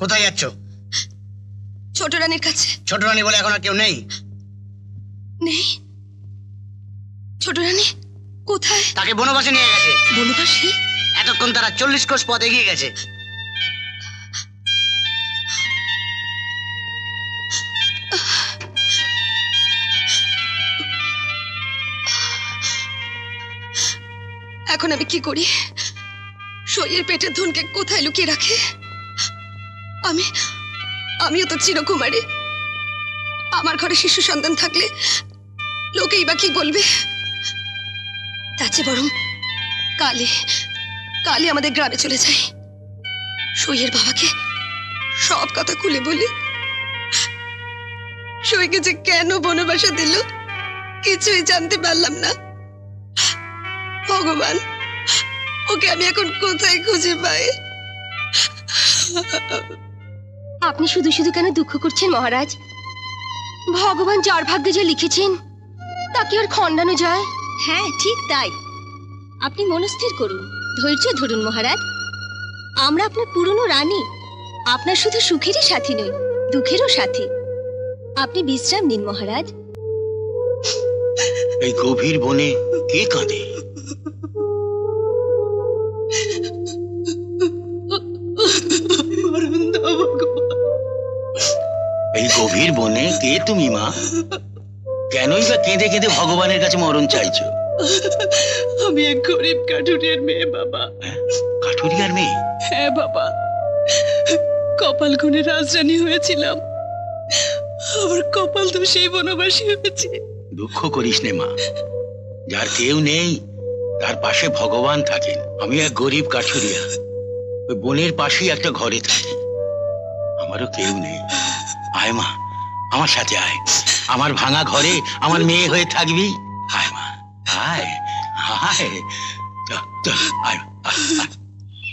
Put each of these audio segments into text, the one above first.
কোথায় যাচ্ছ? ছোট রানীর কাছে। ছোট রানী বলে এখন আর কেউ নেই? নেই? ছোট রানী কোথায়? তাকে বনবাসে নিয়ে গেছে। বনবাসী? এতক্ষণ তারা 40 কোষ পথ এগিয়ে গেছে। এখন আমি কি করি? সইয়ের পেটের ধনকে কোথায় লুকিয়ে রাখে? আমিও তো চিরকুমারী। আমার ঘরে শিশু সন্তান থাকলে লোকেই বা কি বলবে? তার চেয়ে বরং কালে আমাদের গ্রামে চলে যাই। সইয়ের বাবাকে সব কথা খুলে বলি। সইকে যে কেন বনবাসে দিল কিছুই জানতে পারলাম না। ভগবান, ওকে আমি এখন কোথায় খুঁজে পাই? আপনি শুধু শুধু কেন দুঃখ করছেন মহারাজ? ভগবান যার ভাগ্যে যা লিখেছেন তাকে আর খণ্ডানো যায়? হ্যাঁ ঠিক তাই। আপনি মনস্থির করুন, ধৈর্য ধরুন মহারাজ। আমরা আপনার পুরনো রানী, আপনার শুধু সুখেরই সাথী নই, দুঃখেরও সাথী। আপনি বিশ্রাম নিন মহারাজ। এই গভীর বনে কে কাঁদে? এই গভীর বনে কে তুমি মা? কেনই বা কেঁদে কেঁদে ভগবানের কাছে মরণ চাইছো? আমি এক গরিব কাঠুরিয়ার মেয়ে বাবা। কাঠুরিয়ার মেয়ে? হ্যাঁ বাবা, কপাল গুণে রাজরানী হয়েছিলাম। আমার কপাল তো সেই বনবাসী হয়েছে। দুঃখ করিস নে মা, যার কেউ নেই তার পাশে ভগবান থাকেন। আমি এক গরিব কাঠুরিয়া, ওই বনের পাশেই একটা ঘরে থাকি। আমারও কেউ নেই। আয় মা, আমার সাথে আয়। আমার ভাঙা ঘরে আমার মেয়ে হয়ে থাকবি। আয় মা, আয় আয়। চল আয়।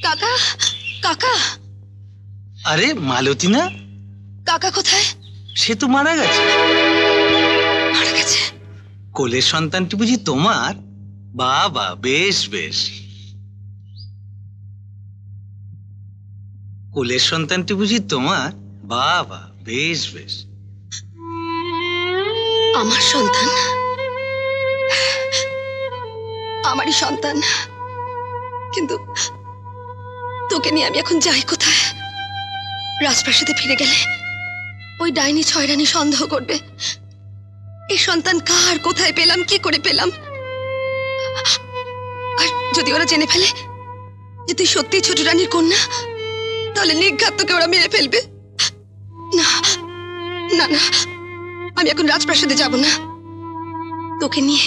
কাকা, কাকা। আরে মালতী না? কাকা কোথায়? সে তো মারা গেছে। মারা গেছে? কোলের সন্তানটি বুঝি তোমার? বাবা, বেশ বেশ। কোলের সন্তানটি বুঝি তোমার? বাবা, বেশ বেশ। আমার সন্তান? আমারই সন্তান, কিন্তু তোকে নিয়ে আমি এখন যাই কোথায়? রাজপ্রাসাদে ফিরে গেলে ওই ডাইনি ছয় রানী সন্দেহ করবে। এই সন্তান কার, কোথায় পেলাম, কি করে পেলাম? আর যদি ওরা জেনে ফেলে যে তুই সত্যি ছোট রানীর কন্যা, তাহলে নির্ঘাত তোকে ওরা মেরে ফেলবে। না না না, আমি এখন রাজপ্রাসাদে যাব না। তোকে নিয়ে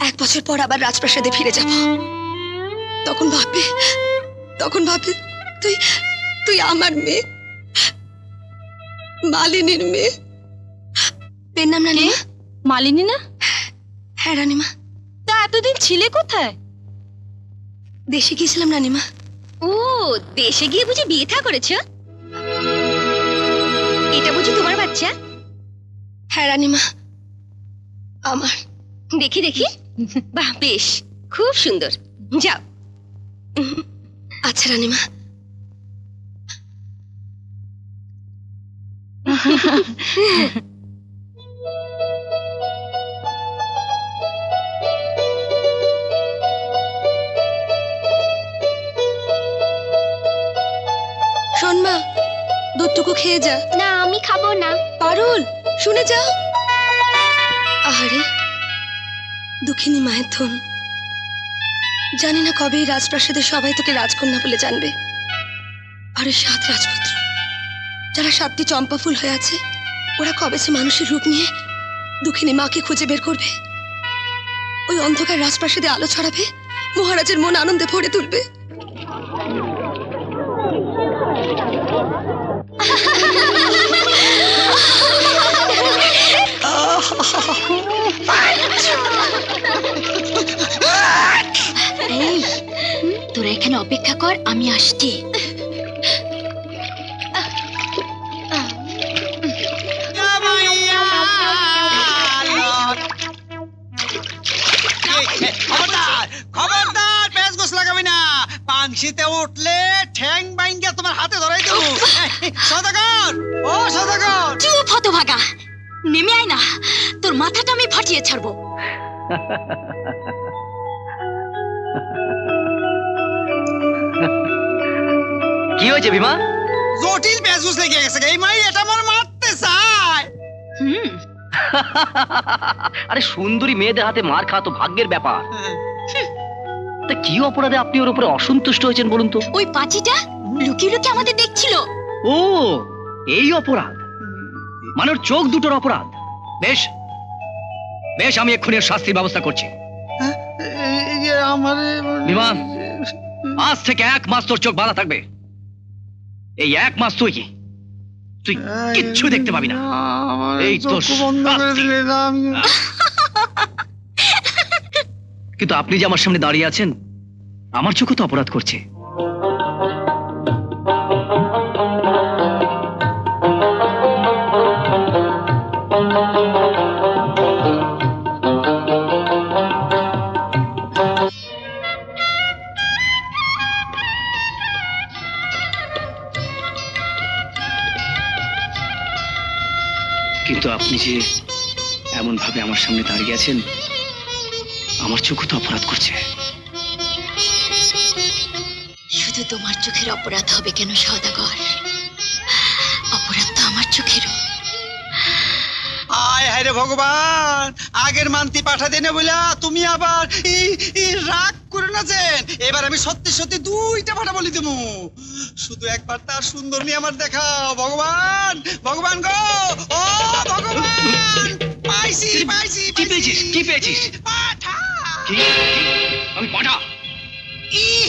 1 বছর পর আবার রাজপ্রাসাদে ফিরে যাব। তখন ভাববে তুই আমার মেয়ে, মালিনীর মেয়ে। পেন নাম রানীমা? মালিনী না? হ্যাঁ রানীমা। তা এতদিন ছিলে কোথায়? দেশে গিয়েছিলাম রানীমা। ও, দেশে গিয়ে বুঝি বিয়ে থা করেছ? এটা বুঝি তোমার বাচ্চা? হ্যাঁ রানীমা, আমার। দেখি দেখি। বাহ, বেশ, খুব সুন্দর। যাও। আচ্ছা রানীমা। শোন মা, দুধটুকু খেয়ে যা। না, আমি খাবো না। পারুল, শুনে যা। আহারে দুঃখিনী মায়ের ধন। জানি না কবে এই রাজপ্রাসাদে সবাই তোকে রাজকন্যা বলে জানবে। আর ওই 7 রাজপুত্র যারা 7টি চম্পা ফুল হয়ে আছে, ওরা কবে সে মানুষের রূপ নিয়ে দুঃখিনী মাকে খুঁজে বের করবে। ওই অন্ধকার রাজপ্রাসাদে আলো ছড়াবে, মহারাজের মন আনন্দে ভরে তুলবে। এই, তোরা এখানে অপেক্ষা কর, আমি আসছি। খবরদার, পেঁচ গোছ লাগাবি না। পাংশিতে উঠলে ঠ্যাং বাইঙ্গা তোমার হাতে ধরাই দেবো। নেমে আয় না, তোর মাথাটা আমি ফাটিয়ে ছাড়বো। কি হয়েছে বিমা? জটিল বেজুস লেগে গেছে, এই মাই এটা আমার মারতে চায়। আরে সুন্দরী মেয়েদের হাতে মার খাওয়া তো ভাগ্যের ব্যাপার। তা কি অপরাধে আপনি ওর উপরে অসন্তুষ্ট হয়েছেন বলুন তো? ওই পাঁচিটা লুকিয়ে লুকিয়ে আমাদের দেখছিল। ও এই অপরাধ, মানে ওর চোখ দুটোর অপরাধ। বেশ বেশ, আমি এক্ষুনি ওর শাস্তির ব্যবস্থা করছি। বিমা, আজ থেকে 1 মাস তোর চোখ বাঁধা থাকবে। এই 1 মাস তুই কিচ্ছু দেখতে পাবি না। এই তো কিন্তু আপনি যে আমার সামনে দাঁড়িয়ে আছেন, আমার চোখও তো অপরাধ করছে। কিন্তু আপনি যে এমন ভাবে আমার সামনে দাঁড়িয়ে আছেন, আমার চোখও তো অপরাধ করছে। শুধু তোমার চোখের অপরাধ হবে কেন সওদাগর? অপরাধ তো আমার চোখেরও। আয় হায় রে ভগবান, আগের মান্তি পাঠা দেনে বইলা তুমি আবার এই রাগ করে না যেন। এবার আমি সত্যি সত্যি 2টা পাঠা বলি দেবো। শুধু একবার তার সুন্দর নিয়ে আমার দেখাও ভগবান। ভগবান গো, ও ভগবান, পাইছি পাইছি কি পেয়েছিস? কি পেয়েছিস? পাঠা। কি? আমি পাঠা?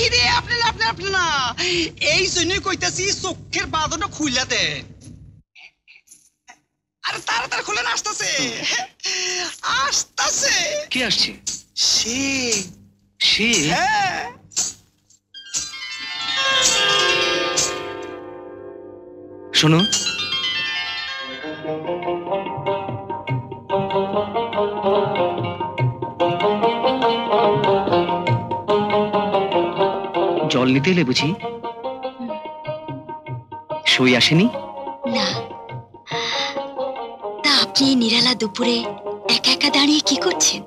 ইরে আপনি না, এই জন্যই কইতাছি চোখের বাঁধনটা খুইলা দেন। আরে তাড়াতাড়ি খুলেন, আসতেছে আসতেছে। কে আসছে? সে সে? হ্যাঁ, শোনো, জল নিতে এলে বুঝি? সই আসেনি? না, তা আপনি নিরালা দুপুরে একা একা দাঁড়িয়ে কি করছেন?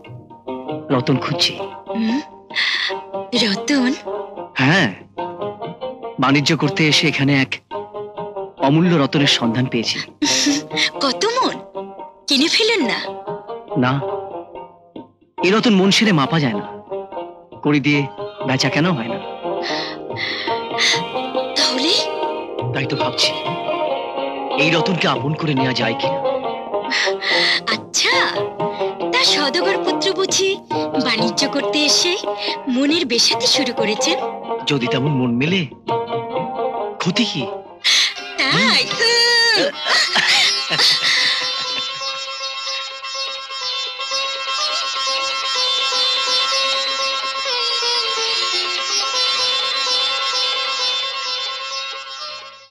রতন খুঁজছি। রতন? হ্যাঁ, বাণিজ্য করতে এসে এখানে এক অমূল্য রতনের সন্ধান পেয়েছি। কত মন, কিনে ফেলেন না? না, এই রতন মন সেরে মাপা যায় না, কড়ি দিয়ে বেচা কেন হয় না। তাহলে? তাই তো ভাবছি এই রতনকে আপন করে নেওয়া যায় কিনা। আচ্ছা, তা সওদাগর পুত্র বুঝি বাণিজ্য করতে এসে মনের বেশাতে শুরু করেছেন? যদি তেমন মন মেলে, ক্ষতি কি? তাই?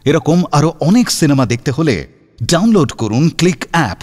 এরকম আরো অনেক সিনেমা দেখতে হলে ডাউনলোড করুন ক্লিক অ্যাপ।